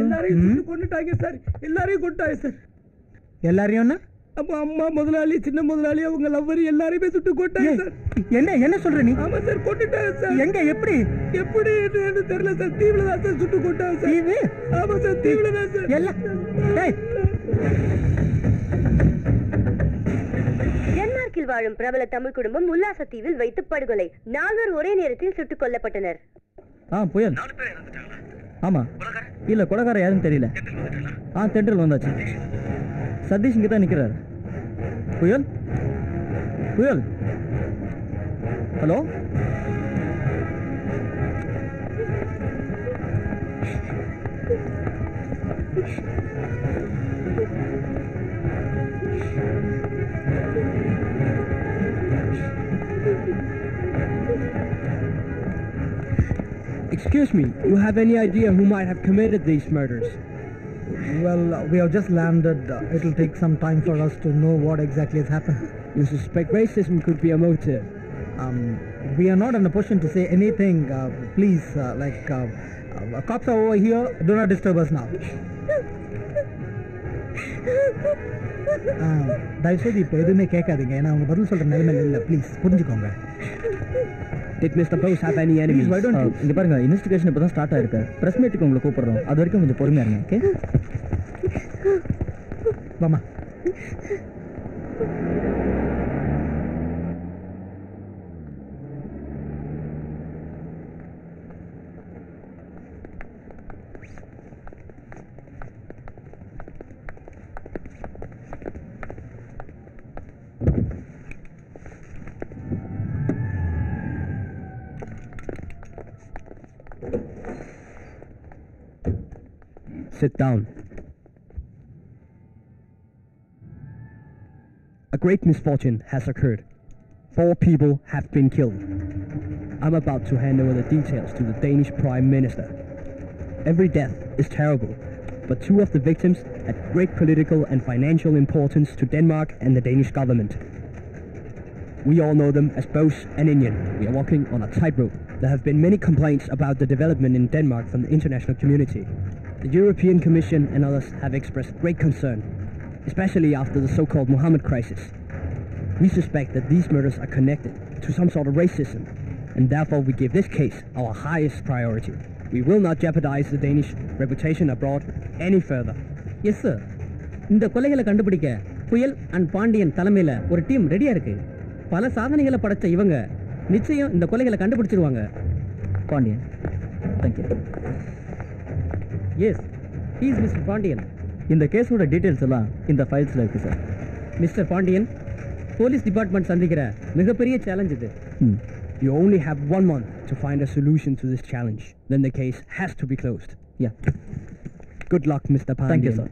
எல்லாரையும் கொண்டுட்டாங்க சார். எல்லாரையும் கொண்டாங்க சார். எல்லாரையும் அம்மா முதலாளி, சின்ன முதலாளி, அவங்க லவ்வரி எல்லாரையுமே சுட்டு கொண்டாங்க சார். என்ன சொல்ற நீ? ஆமா சார், கொண்டுட்டாங்க சார். எங்க? எப்படி தெரியல சார். தீவுல தான் சார் சுட்டு கொண்டாங்க சார். தீவு? ஆமா சார், தீவுல தான் சார். எல்லாம் டென்மார்க்கில் வாழும் பிரபல தமிழ் குடும்பம் உல்லாச தீவில் வைத்து படுகொலை. 4 ஒரே நேரத்தில் சுட்டுக் கொல்லப்பட்டனர். புயல். ஆமா, இல்ல கொலைகார யாரும் தெரியல. தென்றல் வந்தாச்சு. சதீஷ் இங்க தான் நிக்கிறாரு. புயல், புயல், hello. Excuse me, you have any idea who might have committed these murders? Well, we have just landed. It'll take some time for us to know what exactly has happened. You suspect racism could be a motive? We are not in a position to say anything. Please, cops are over here. Do not disturb us now. தயவுசெய்து இப்போ எதுவுமே கேட்காதீங்க. ஏன்னா அவங்க பதில் சொல்கிற நிலைமையில் இல்லை. ப்ளீஸ் புரிஞ்சுக்கோங்க. Did Mr. Bose have any enemies? Why don't you? இங்க பாருங்க, இன்வெஸ்டிகேஷன் இப்போ தான் ஸ்டார்ட் ஆயிருக்கு. பிரஸ் மீட்டுக்கு உங்களை கூப்பிடுறோம். அது வரைக்கும் கொஞ்சம் பொறுமையா இருங்க. ஓகே? வாமா. Sit down. A great misfortune has occurred. 4 people have been killed. I'm about to hand over the details to the Danish Prime Minister. Every death is terrible, but 2 of the victims had great political and financial importance to Denmark and the Danish government. We all know them as Bose and Ingen. We are walking on a tightrope. There have been many complaints about the development in Denmark from the international community. The European Commission and others have expressed great concern, especially after the so-called Mohammed crisis. We suspect that these murders are connected to some sort of racism, and therefore we give this case our highest priority. We will not jeopardize the Danish reputation abroad any further. Yes, sir. இந்த கொலைகளை கண்டுபிடிக்க புயல் and Pandian தலைமையில ஒரு team ரெடியா இருக்கு. பல சாதனைகளை படைச்ச இவங்க நிச்சயம் இந்த கொலைகளை கண்டுபிடிச்சிருவாங்க. Pandian, thank you. Yes, he is Mr. Pandian. இந்த கேஸோட டீடைல்ஸ் எல்லாம் இந்த ஃபைல்ஸ்ல இருக்கு sir. Mister Pandian, police department சந்திக்கிற மிகப்பெரிய சேலஞ்ச் இது. You only have 1 month to find a solution to this challenge. Then the case has to be closed. Yeah. Good luck, Mr. Pandian. Thank you, sir.